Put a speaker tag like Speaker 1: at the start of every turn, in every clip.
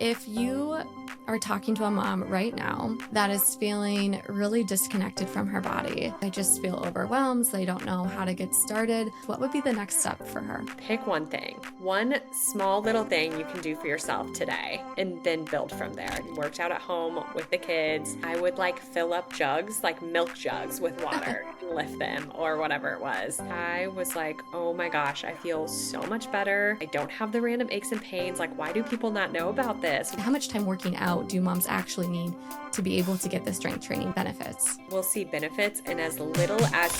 Speaker 1: If you are talking to a mom right now that is feeling really disconnected from her body, they just feel overwhelmed, they don't know how to get started, what would be the next step for her?
Speaker 2: Pick one thing, one small little thing you can do for yourself today, and then build from there. Worked out at home with the kids. I would fill up jugs, like milk jugs with water and lift them or whatever it was. I was like, oh my gosh, I feel so much better. I don't have the random aches and pains. Like, why do people not know about this?
Speaker 1: How much time working out do moms actually need to be able to get the strength training benefits?
Speaker 2: We'll see benefits in as little as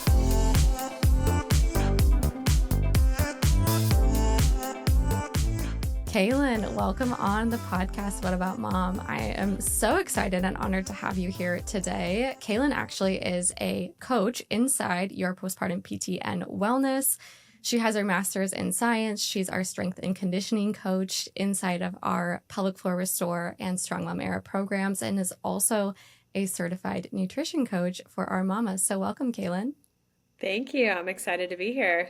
Speaker 1: Kaylin, welcome on the podcast, What About Mom? I am so excited and honored to have you here today. Kaylin actually is a coach inside your postpartum PT and wellness. She has her master's in science. She's our strength and conditioning coach inside of our Pelvic Floor Restore and Strong Mom Era programs, and is also a certified nutrition coach for our mamas. So welcome, Kaylin.
Speaker 2: Thank you. I'm excited to be here.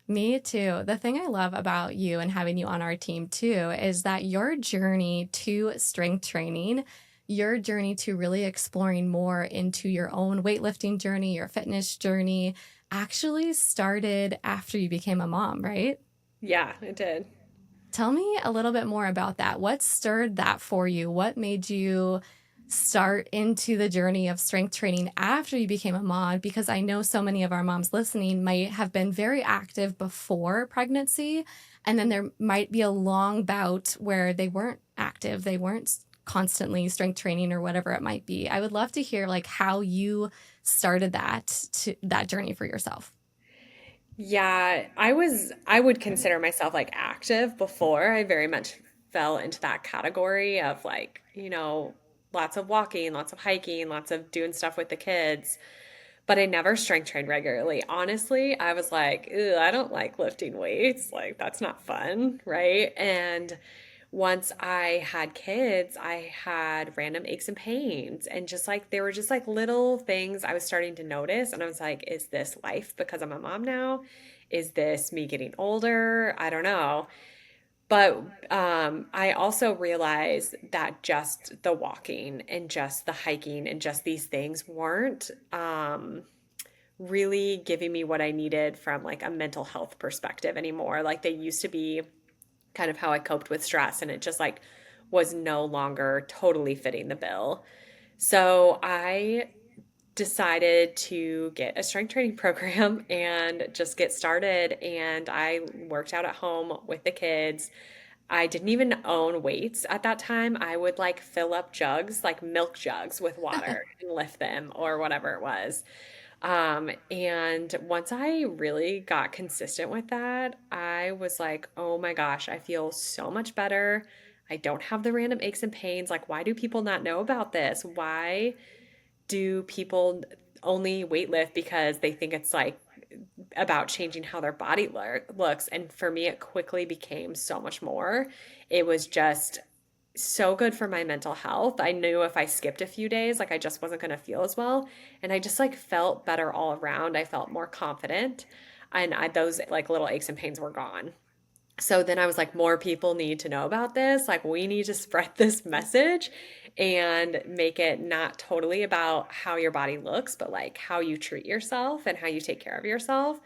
Speaker 1: Me too. The thing I love about you and having you on our team too is that your journey to strength training, your journey to really exploring more into your own weightlifting journey, your fitness journey, actually started after you became a mom, right?
Speaker 2: Yeah, it did.
Speaker 1: Tell me a little bit more about that. What stirred that for you? What made you start into the journey of strength training after you became a mom? Because I know so many of our moms listening might have been very active before pregnancy, and then there might be a long bout where they weren't active, they weren't constantly strength training or whatever it might be. I would love to hear how you started that journey for yourself.
Speaker 2: Yeah, I would consider myself active before. I very much fell into that category of lots of walking, lots of hiking, lots of doing stuff with the kids. But I never strength trained regularly. Honestly, I was like, ew, I don't like lifting weights. That's not fun, right? And once I had kids, I had random aches and pains, and they were just little things I was starting to notice. And I was like, is this life because I'm a mom now? Is this me getting older? I don't know. But I also realized that just the walking and just the hiking and just these things weren't really giving me what I needed from a mental health perspective anymore. They used to be kind of how I coped with stress, and it just was no longer totally fitting the bill. So I decided to get a strength training program and just get started, and I worked out at home with the kids. I didn't even own weights at that time. I would fill up jugs, milk jugs with water and lift them or whatever it was. And once I really got consistent with that, I was like, oh my gosh, I feel so much better. I don't have the random aches and pains. Why do people not know about this? Why do people only weight lift because they think it's about changing how their body looks? And for me, it quickly became so much more. It was just so good for my mental health. I knew if I skipped a few days, I just wasn't going to feel as well. And I just felt better all around. I felt more confident, and those little aches and pains were gone. So then I was like, more people need to know about this. We need to spread this message and make it not totally about how your body looks, but how you treat yourself and how you take care of yourself.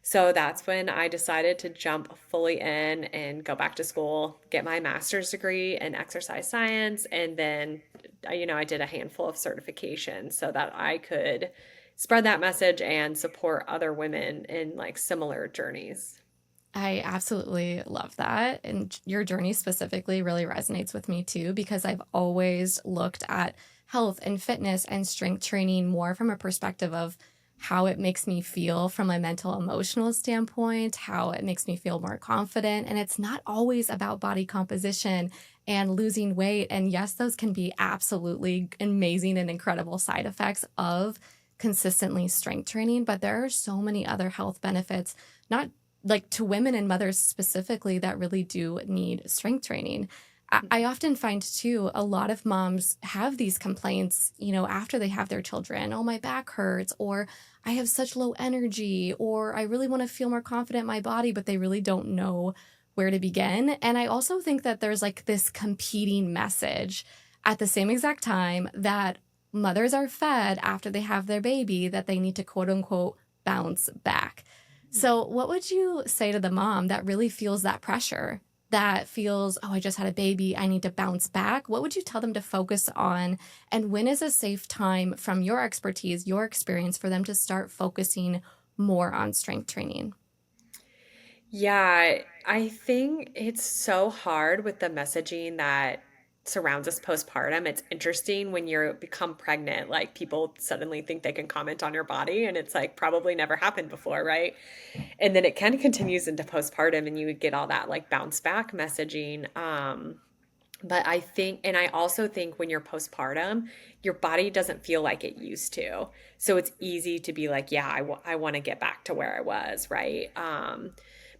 Speaker 2: So that's when I decided to jump fully in and go back to school, get my master's degree in exercise science. And then, I did a handful of certifications so that I could spread that message and support other women in similar journeys.
Speaker 1: I absolutely love that. And your journey specifically really resonates with me too, because I've always looked at health and fitness and strength training more from a perspective of how it makes me feel from a mental, emotional standpoint, how it makes me feel more confident. And it's not always about body composition and losing weight. And yes, those can be absolutely amazing and incredible side effects of consistently strength training, but there are so many other health benefits, not to women and mothers specifically, that really do need strength training. I often find too, a lot of moms have these complaints, after they have their children. Oh, my back hurts, or I have such low energy, or I really want to feel more confident in my body, but they really don't know where to begin. And I also think that there's like this competing message at the same exact time that mothers are fed after they have their baby that they need to quote unquote bounce back. So, what would you say to the mom that really feels that pressure, that feels, oh, I just had a baby, I need to bounce back? What would you tell them to focus on? And when is a safe time from your expertise, your experience, for them to start focusing more on strength training?
Speaker 2: Yeah, I think it's so hard with the messaging that surrounds us postpartum. It's interesting when you become pregnant, like people suddenly think they can comment on your body, and it's like probably never happened before, right? And then it kind of continues into postpartum and you get all that like bounce back messaging. But I think, and I also think when you're postpartum, your body doesn't feel like it used to. So it's easy to be like, yeah, I want to get back to where I was, right?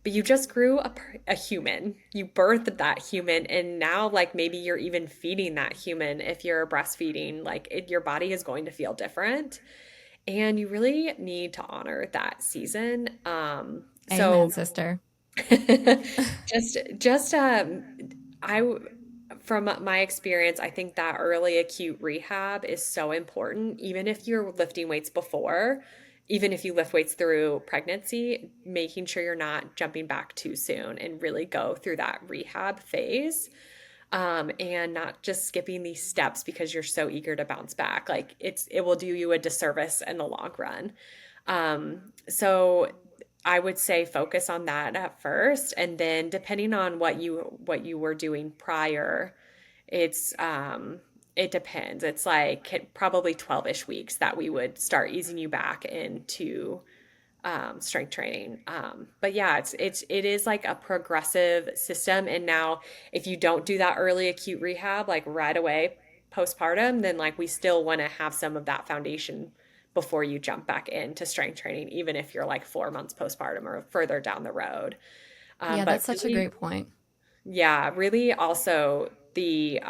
Speaker 2: But you just grew a human. You birthed that human. And now, like, maybe you're even feeding that human if you're breastfeeding. Like, your body is going to feel different. And you really need to honor that season.
Speaker 1: Amen,
Speaker 2: So
Speaker 1: sister.
Speaker 2: just I from my experience, I think that early acute rehab is so important. Even if you're lifting weights before, even if you lift weights through pregnancy, making sure you're not jumping back too soon and really go through that rehab phase. And not just skipping these steps because you're so eager to bounce back. Like it will do you a disservice in the long run. So I would say focus on that at first, and then depending on what you were doing prior, it depends. It's like probably 12-ish weeks that we would start easing you back into strength training. But yeah, it is like a progressive system. And now if you don't do that early acute rehab, like right away postpartum, then like we still want to have some of that foundation before you jump back into strength training, even if you're like 4 months postpartum or further down the road.
Speaker 1: Yeah,
Speaker 2: But
Speaker 1: that's such a
Speaker 2: really,
Speaker 1: great point.
Speaker 2: yeah, really also the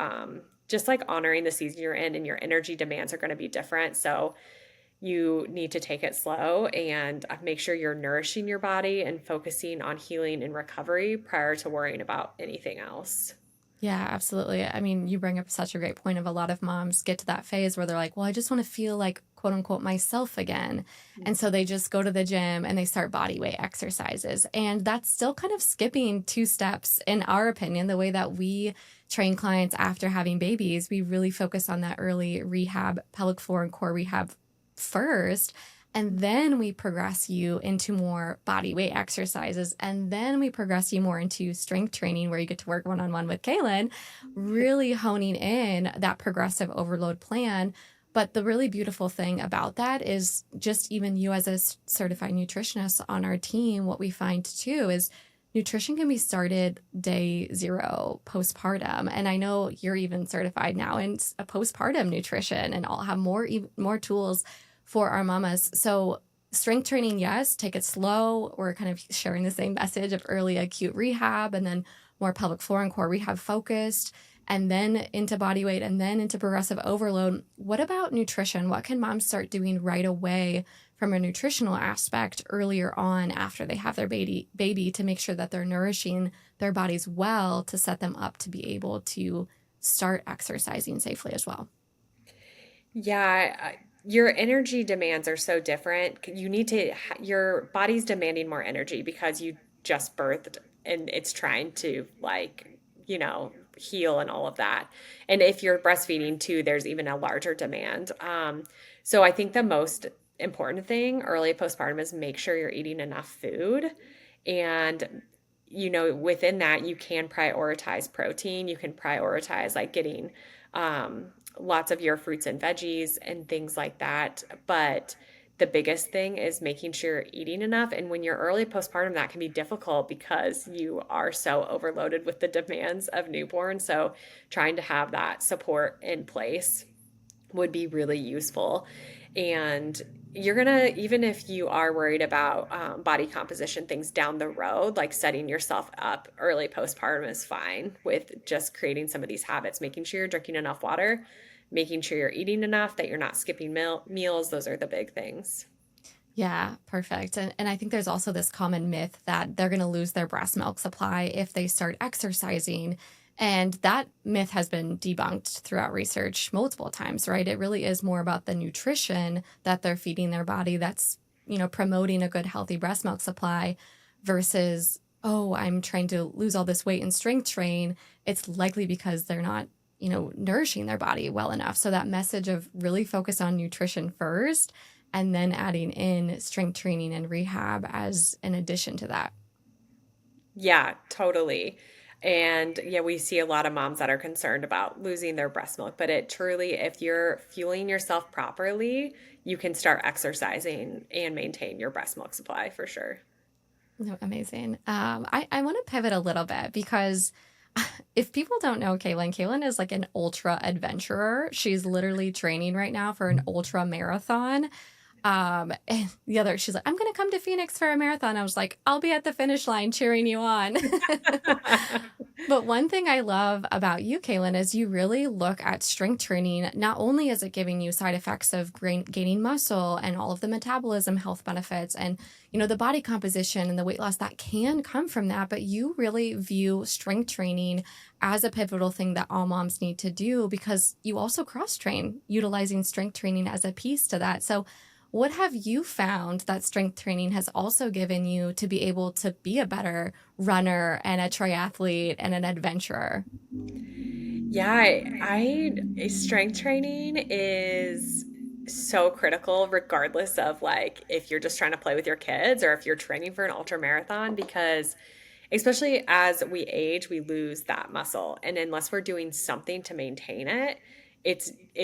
Speaker 2: just like honoring the season you're in, and your energy demands are going to be different. So you need to take it slow and make sure you're nourishing your body and focusing on healing and recovery prior to worrying about anything else.
Speaker 1: Yeah, absolutely. I mean, you bring up such a great point of a lot of moms get to that phase where they're like, well, I just want to feel like quote unquote myself again. And so they just go to the gym and they start body weight exercises. And that's still kind of skipping two steps, in our opinion, the way that we train clients after having babies. We really focus on that early rehab, pelvic floor and core rehab first. And then we progress you into more body weight exercises. And then we progress you more into strength training where you get to work one on one with Kaylin, really honing in that progressive overload plan. But the really beautiful thing about that is just even you as a certified nutritionist on our team, what we find too is nutrition can be started day zero postpartum. And I know you're even certified now in a postpartum nutrition, and I'll have more tools for our mamas. So strength training, yes, take it slow. We're kind of sharing the same message of early acute rehab and then more pelvic floor and core rehab focused, and then into body weight and then into progressive overload. What about nutrition? What can moms start doing right away from a nutritional aspect earlier on after they have their baby to make sure that they're nourishing their bodies well to set them up to be able to start exercising safely as well?
Speaker 2: Yeah, your energy demands are so different. You need to, your body's demanding more energy because you just birthed and it's trying to like, heal and all of that. And if you're breastfeeding too, there's even a larger demand. So I think the most important thing early postpartum is make sure you're eating enough food. And, within that, you can prioritize protein. You can prioritize like getting lots of your fruits and veggies and things like that. But the biggest thing is making sure you're eating enough. And when you're early postpartum, that can be difficult because you are so overloaded with the demands of newborn. So trying to have that support in place would be really useful. And you're going to, even if you are worried about body composition things down the road, like setting yourself up early postpartum is fine with just creating some of these habits, making sure you're drinking enough water, making sure you're eating enough, that you're not skipping meals. Those are the big things.
Speaker 1: Yeah, perfect. And I think there's also this common myth that they're going to lose their breast milk supply if they start exercising. And that myth has been debunked throughout research multiple times, right? It really is more about the nutrition that they're feeding their body that's, promoting a good, healthy breast milk supply versus, oh, I'm trying to lose all this weight and strength train. It's likely because they're not, nourishing their body well enough. So that message of really focus on nutrition first and then adding in strength training and rehab as an addition to that.
Speaker 2: Yeah, totally. And yeah, we see a lot of moms that are concerned about losing their breast milk, but it truly, if you're fueling yourself properly, you can start exercising and maintain your breast milk supply for sure.
Speaker 1: No, amazing. I want to pivot a little bit because if people don't know Kaylin is like an ultra adventurer. She's literally training right now for an ultra marathon. And the other, she's like, I'm going to come to Phoenix for a marathon. I was like, I'll be at the finish line cheering you on. But one thing I love about you, Kaylin, is you really look at strength training. Not only is it giving you side effects of gaining muscle and all of the metabolism health benefits and, the body composition and the weight loss that can come from that, but you really view strength training as a pivotal thing that all moms need to do because you also cross train utilizing strength training as a piece to that. So what have you found that strength training has also given you to be able to be a better runner and a triathlete and an adventurer?
Speaker 2: Yeah, strength training is so critical regardless of like if you're just trying to play with your kids or if you're training for an ultra marathon because especially as we age, we lose that muscle. And unless we're doing something to maintain it,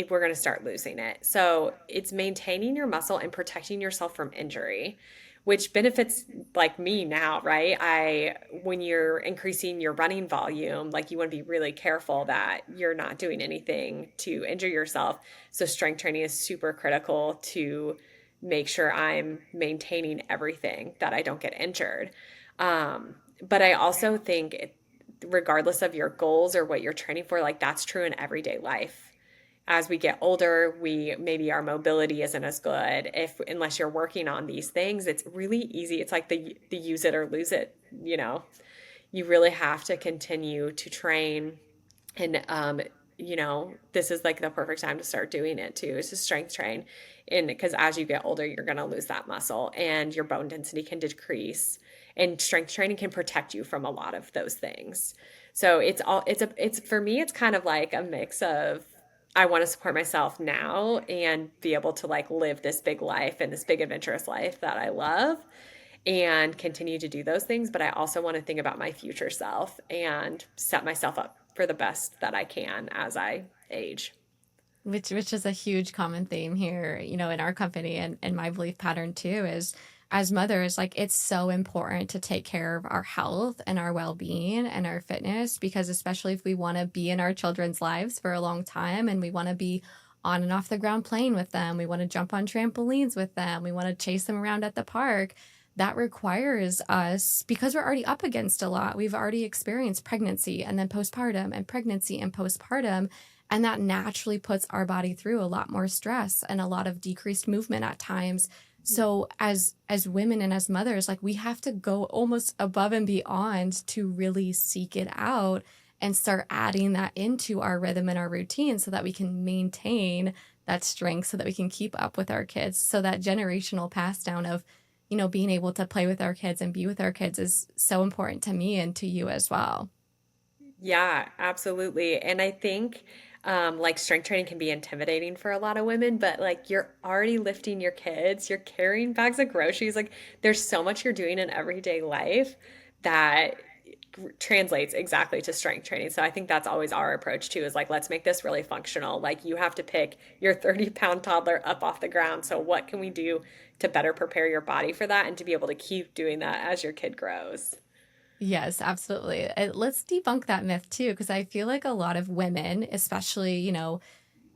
Speaker 2: we're going to start losing it. So it's maintaining your muscle and protecting yourself from injury, which benefits like me now, right? When you're increasing your running volume, like you want to be really careful that you're not doing anything to injure yourself. So strength training is super critical to make sure I'm maintaining everything that I don't get injured. But I also think regardless of your goals or what you're training for, like that's true in everyday life. As we get older, maybe our mobility isn't as good. If unless you're working on these things, it's really easy. It's like the use it or lose it, you know. You really have to continue to train and this is like the perfect time to start doing it too, is to strength train. And because as you get older, you're going to lose that muscle and your bone density can decrease. And strength training can protect you from a lot of those things. So it's for me, it's kind of like a mix of I want to support myself now and be able to like live this big life and this big adventurous life that I love and continue to do those things. But I also want to think about my future self and set myself up for the best that I can as I age.
Speaker 1: Which is a huge common theme here, in our company and my belief pattern too is as mothers, like it's so important to take care of our health and our well-being and our fitness because especially if we want to be in our children's lives for a long time and we want to be on and off the ground playing with them, we want to jump on trampolines with them, we want to chase them around at the park. That requires us because we're already up against a lot. We've already experienced pregnancy and then postpartum and pregnancy and postpartum. And that naturally puts our body through a lot more stress and a lot of decreased movement at times. So as women and as mothers, like we have to go almost above and beyond to really seek it out and start adding that into our rhythm and our routine so that we can maintain that strength so that we can keep up with our kids. So that generational pass down of, being able to play with our kids and be with our kids is so important to me and to you as well.
Speaker 2: Yeah, absolutely. And I think like strength training can be intimidating for a lot of women, but like you're already lifting your kids, you're carrying bags of groceries. Like there's so much you're doing in everyday life that translates exactly to strength training. So I think that's always our approach too, is like, let's make this really functional. Like you have to pick your 30-pound toddler up off the ground. So what can we do to better prepare your body for that and to be able to keep doing that as your kid grows?
Speaker 1: Yes, absolutely. Let's debunk that myth too, because I feel like a lot of women, especially,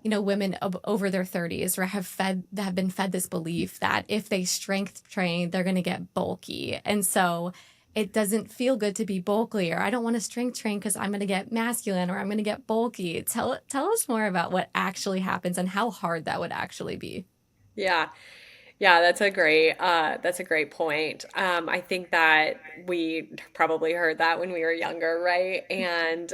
Speaker 1: women over their 30s, or have been fed this belief that if they strength train, they're going to get bulky. And so it doesn't feel good to be bulky, or I don't want to strength train because I'm going to get masculine or I'm going to get bulky. Tell us more about what actually happens and how hard that would actually be.
Speaker 2: Yeah. Yeah, that's a great point. I think that we probably heard that when we were younger, right? And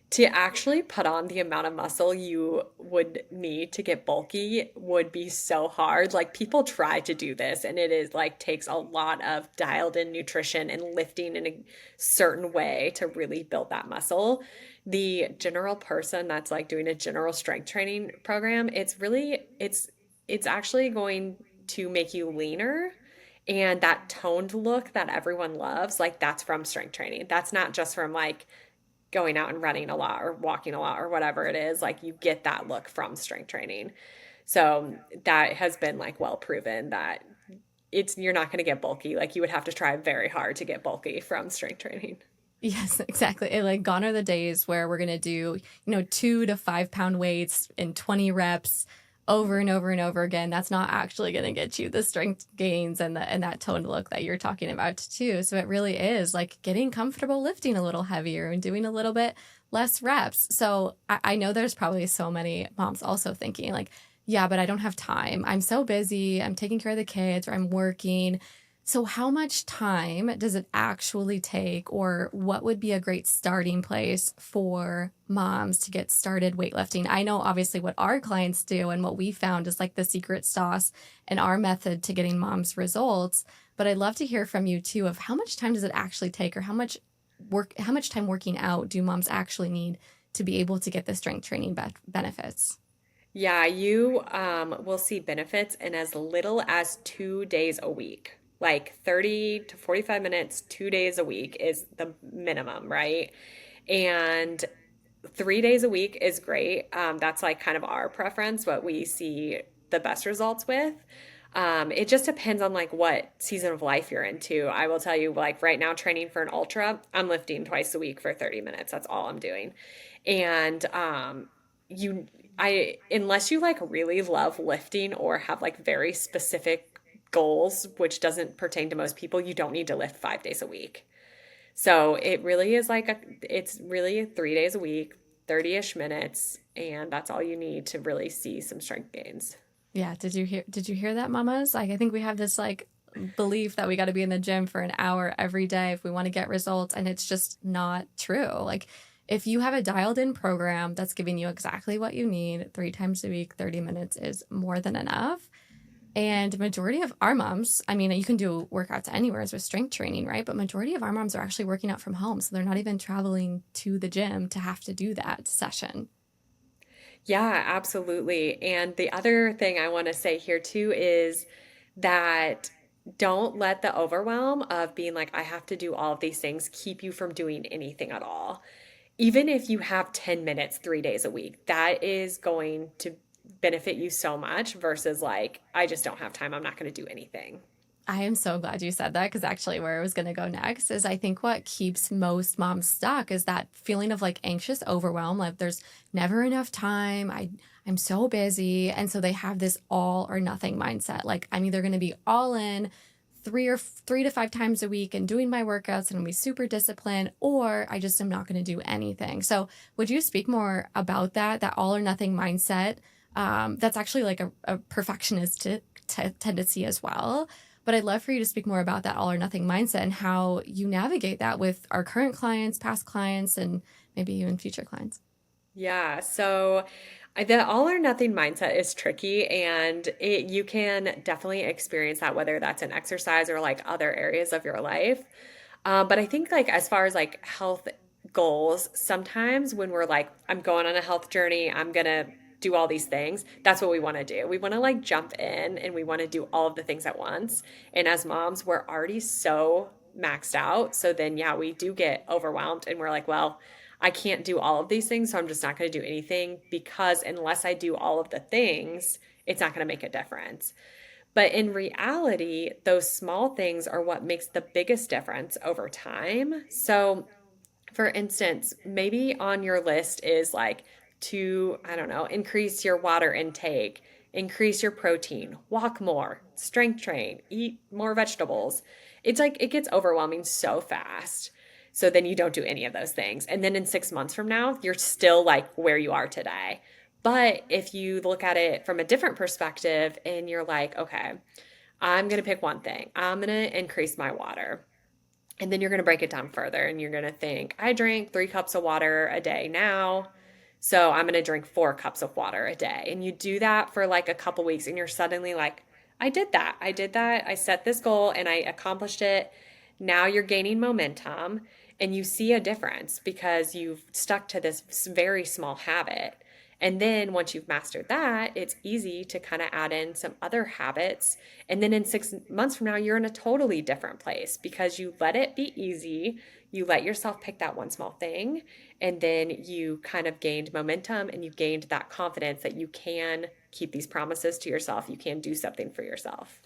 Speaker 2: to actually put on the amount of muscle you would need to get bulky would be so hard. Like people try to do this and it is like takes a lot of dialed in nutrition and lifting in a certain way to really build that muscle. The general person that's like doing a general strength training program, it's actually going to make you leaner. And that toned look that everyone loves, like that's from strength training. That's not just from like going out and running a lot or walking a lot or whatever it is, like you get that look from strength training. So that has been like well proven that it's you're not going to get bulky. Like you would have to try very hard to get bulky from strength training.
Speaker 1: Yes, exactly. And like gone are the days where we're gonna do, 2 to 5 pound weights in 20 reps over and over and over again. That's not actually gonna get you the strength gains and that toned look that you're talking about too. So it really is like getting comfortable lifting a little heavier and doing a little bit less reps. So I know there's probably so many moms also thinking like, yeah, but I don't have time. I'm so busy. I'm taking care of the kids or I'm working. So, how much time does it actually take, or what would be a great starting place for moms to get started weightlifting? I know obviously what our clients do and what we found is like the secret sauce and our method to getting moms results. But I'd love to hear from you too of how much time does it actually take, or how much time working out do moms actually need to be able to get the strength training benefits?
Speaker 2: Yeah, you will see benefits in as little as 2 days a week. Like 30 to 45 minutes, 2 days a week is the minimum, right? And 3 days a week is great. That's like kind of our preference, what we see the best results with. It just depends on like what season of life you're into. I will tell you, like right now, training for an ultra, I'm lifting twice a week for 30 minutes. That's all I'm doing. And you, unless you like really love lifting or have like very specific goals, which doesn't pertain to most people, you don't need to lift 5 days a week. So it really is it's really 3 days a week, 30-ish minutes, and that's all you need to really see some strength gains.
Speaker 1: Yeah, did you hear that, mamas? Like I think we have this like belief that we got to be in the gym for an hour every day if we want to get results, and it's just not true. Like if you have a dialed in program that's giving you exactly what you need 3 times a week, 30 minutes is more than enough. And majority of our moms, I mean, you can do workouts anywhere with strength training, right? But majority of our moms are actually working out from home. So they're not even traveling to the gym to have to do that session.
Speaker 2: Yeah, absolutely. And the other thing I want to say here too is that don't let the overwhelm of being like, I have to do all of these things keep you from doing anything at all. Even if you have 10 minutes 3 days a week, that is going to benefit you so much versus like, I just don't have time. I'm not going to do anything.
Speaker 1: I am so glad you said that because actually, where I was going to go next is I think what keeps most moms stuck is that feeling of like anxious overwhelm. Like there's never enough time. I'm so busy. And so they have this all or nothing mindset. Like I'm either going to be all in 3 to 5 times a week and doing my workouts and be super disciplined, or I just am not going to do anything. So would you speak more about that all or nothing mindset? That's actually like a perfectionist tendency as well. But I'd love for you to speak more about that all or nothing mindset and how you navigate that with our current clients, past clients, and maybe even future clients.
Speaker 2: Yeah, so the all or nothing mindset is tricky and you can definitely experience that whether that's in exercise or like other areas of your life. But I think like as far as like health goals, sometimes when we're like, I'm going on a health journey, I'm gonna do all these things, that's what we want to do. We want to like jump in and we want to do all of the things at once. And as moms, we're already so maxed out. So then, yeah, we do get overwhelmed and we're like, well, I can't do all of these things. So I'm just not going to do anything because unless I do all of the things, it's not going to make a difference. But in reality, those small things are what makes the biggest difference over time. So for instance, maybe on your list is like to, I don't know, increase your water intake, increase your protein, walk more, strength train, eat more vegetables. It's like it gets overwhelming so fast. So then you don't do any of those things. And then in 6 months from now, you're still like where you are today. But if you look at it from a different perspective and you're like, okay, I'm going to pick one thing, I'm going to increase my water. And then you're going to break it down further and you're going to think, I drink 3 cups of water a day now. So I'm going to drink 4 cups of water a day. And you do that for like a couple weeks and you're suddenly like, I did that. I did that. I set this goal and I accomplished it. Now you're gaining momentum and you see a difference because you've stuck to this very small habit. And then once you've mastered that, it's easy to kind of add in some other habits. And then in 6 months from now, you're in a totally different place because you let it be easy. You let yourself pick that one small thing. And then you kind of gained momentum and you gained that confidence that you can keep these promises to yourself. You can do something for yourself.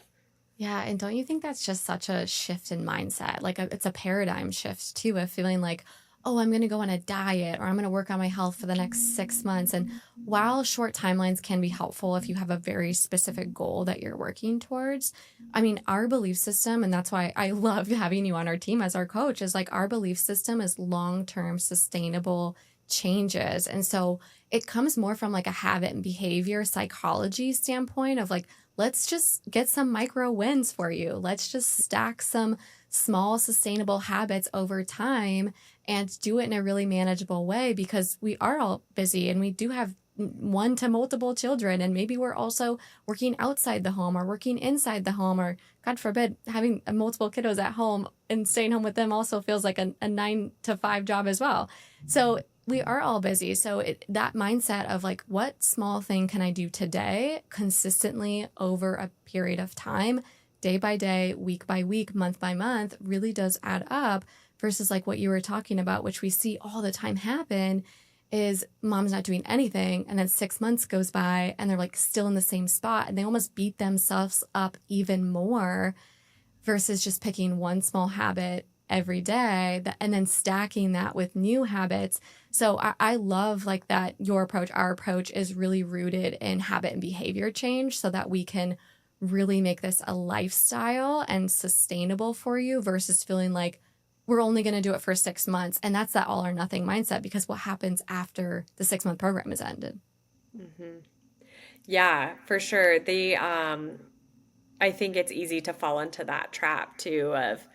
Speaker 1: Yeah, and don't you think that's just such a shift in mindset? Like it's a paradigm shift too of feeling like, oh, I'm going to go on a diet or I'm going to work on my health for the next 6 months. And while short timelines can be helpful if you have a very specific goal that you're working towards, I mean, our belief system, and that's why I love having you on our team as our coach, is like our belief system is long-term sustainable changes. And so it comes more from like a habit and behavior psychology standpoint of like, let's just get some micro wins for you. Let's just stack some small sustainable habits over time and do it in a really manageable way because we are all busy and we do have one to multiple children. And maybe we're also working outside the home or working inside the home, or God forbid, having multiple kiddos at home and staying home with them also feels like a 9 to 5 job as well. So we are all busy. So that mindset of like, what small thing can I do today consistently over a period of time, day by day, week by week, month by month, really does add up versus like what you were talking about, which we see all the time happen is mom's not doing anything. And then 6 months goes by and they're like still in the same spot and they almost beat themselves up even more versus just picking one small habit every day and then stacking that with new habits. So I love like that your approach, our approach is really rooted in habit and behavior change so that we can really make this a lifestyle and sustainable for you versus feeling like we're only going to do it for 6 months. And that's that all or nothing mindset because what happens after the 6 month program is ended?
Speaker 2: Hmm. Yeah, for sure. I think it's easy to fall into that trap too of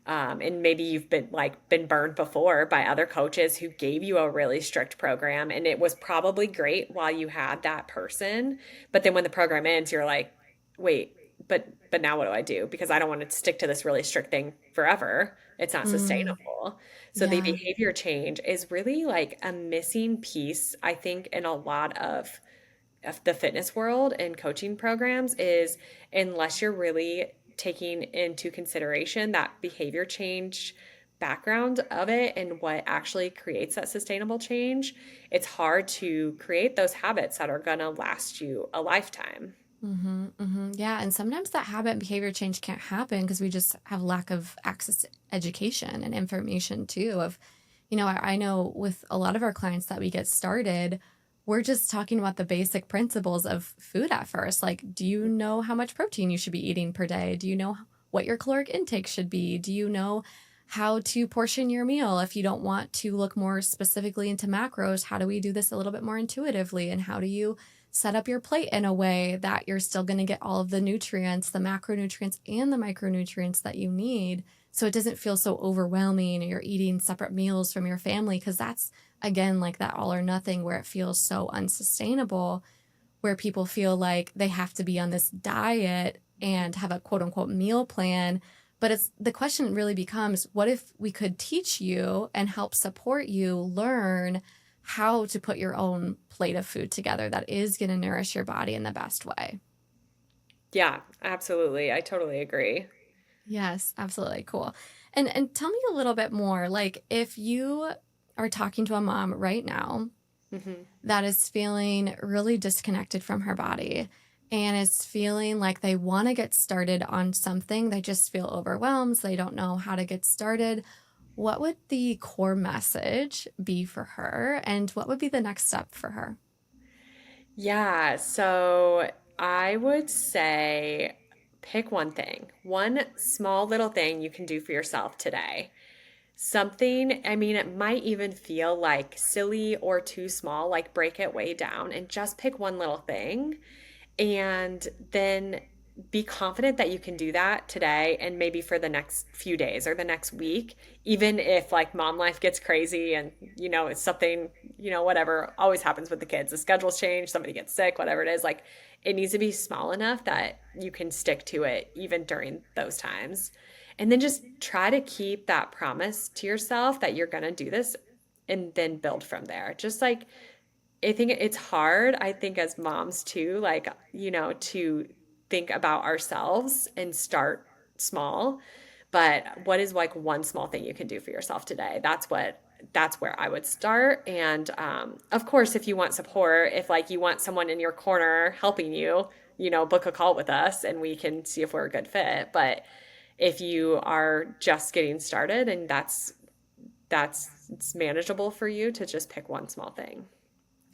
Speaker 2: and maybe you've been burned before by other coaches who gave you a really strict program and it was probably great while you had that person, but then when the program ends, you're like, wait, but now what do I do? Because I don't want to stick to this really strict thing forever. It's not
Speaker 1: Mm,
Speaker 2: sustainable. So the
Speaker 1: yeah.
Speaker 2: behavior change is really like a missing piece, I think, in a lot of the fitness world and coaching programs is unless you're really taking into consideration that behavior change background of it and what actually creates that sustainable change, it's hard to create those habits that are going to last you a lifetime.
Speaker 1: Yeah. And sometimes that habit and behavior change can't happen because we just have lack of access to education and information too. I know with a lot of our clients that we get started, we're just talking about the basic principles of food at first. Like, do you know how much protein you should be eating per day? Do you know what your caloric intake should be? Do you know how to portion your meal if you don't want to look more specifically into macros? How do we do this a little bit more intuitively? And how do you set up your plate in a way that you're still going to get all of the nutrients, the macronutrients and the micronutrients that you need? So it doesn't feel so overwhelming and you're eating separate meals from your family because that's again like that all or nothing where it feels so unsustainable, where people feel like they have to be on this diet and have a quote unquote meal plan. But it's the question really becomes what if we could teach you and help support you learn how to put your own plate of food together that is going to nourish your body in the best way?
Speaker 2: Yeah, absolutely. I totally agree.
Speaker 1: Yes, absolutely. Cool. And tell me a little bit more like if you are talking to a mom right now
Speaker 2: Hmm.
Speaker 1: that is feeling really disconnected from her body and is feeling like they want to get started on something, they just feel overwhelmed, they don't know how to get started. What would the core message be for her and what would be the next step for her?
Speaker 2: Yeah, so I would say pick one thing, one small little thing you can do for yourself today. something, I mean, it might even feel like silly or too small, like break it way down and just pick one little thing. And then be confident that you can do that today and maybe for the next few days or the next week, even if like mom life gets crazy and, it's something, whatever always happens with the kids. The schedules change, somebody gets sick, whatever it is. Like it needs to be small enough that you can stick to it even during those times. And then just try to keep that promise to yourself that you're going to do this and then build from there. Just like I think it's hard, I think, as moms too, like, to think about ourselves and start small. But what is like one small thing you can do for yourself today? That's where I would start. And of course, if you want support, if like you want someone in your corner helping you, book a call with us and we can see if we're a good fit. But if you are just getting started and it's manageable for you to just pick one small thing.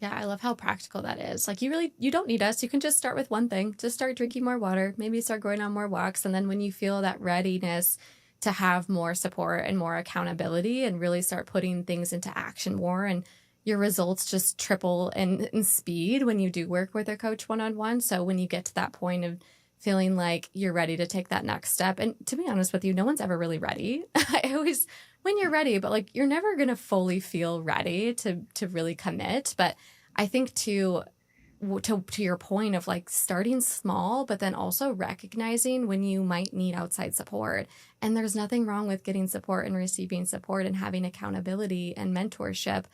Speaker 1: Yeah, I love how practical that is. Like you don't need us. You can just start with one thing. Just start drinking more water, maybe start going on more walks. And then when you feel that readiness to have more support and more accountability and really start putting things into action more, and your results just triple in speed when you do work with a coach one-on-one. So when you get to that point of feeling like you're ready to take that next step, and to be honest with you, no one's ever really ready. I always, when you're ready, but like you're never going to fully feel ready to really commit. But I think to your point of like starting small, but then also recognizing when you might need outside support. And there's nothing wrong with getting support and receiving support and having accountability and mentorship.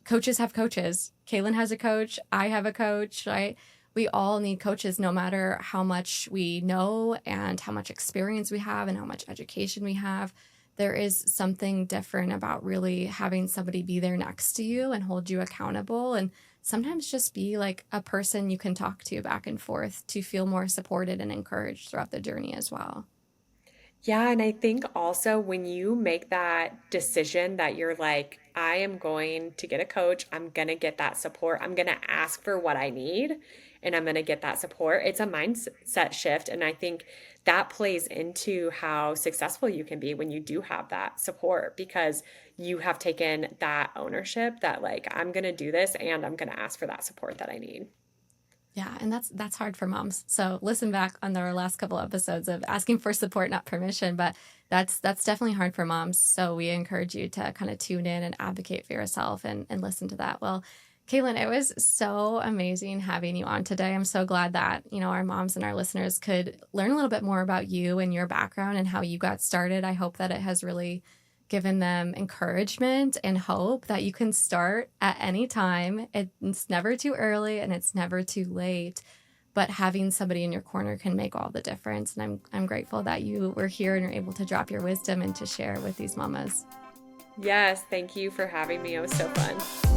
Speaker 1: Coaches have coaches. Kaylin has a coach. I have a coach, right? We all need coaches no matter how much we know and how much experience we have and how much education we have. There is something different about really having somebody be there next to you and hold you accountable, and sometimes just be like a person you can talk to back and forth to feel more supported and encouraged throughout the journey as well.
Speaker 2: Yeah, and I think also when you make that decision that you're like, I am going to get a coach, I'm going to get that support, I'm going to ask for what I need, and I'm going to get that support, it's a mindset shift. And I think that plays into how successful you can be when you do have that support because you have taken that ownership that, like, I'm going to do this and I'm going to ask for that support that I need.
Speaker 1: Yeah, and that's hard for moms. So listen back on our last couple episodes of asking for support, not permission, but that's definitely hard for moms. So we encourage you to kind of tune in and advocate for yourself and listen to that. Well, Kaylin, it was so amazing having you on today. I'm so glad that, our moms and our listeners could learn a little bit more about you and your background and how you got started. I hope that it has really given them encouragement and hope that you can start at any time. It's never too early and it's never too late, but having somebody in your corner can make all the difference. And I'm grateful that you were here and are able to drop your wisdom and to share with these mamas.
Speaker 2: Yes, thank you for having me. It was so fun.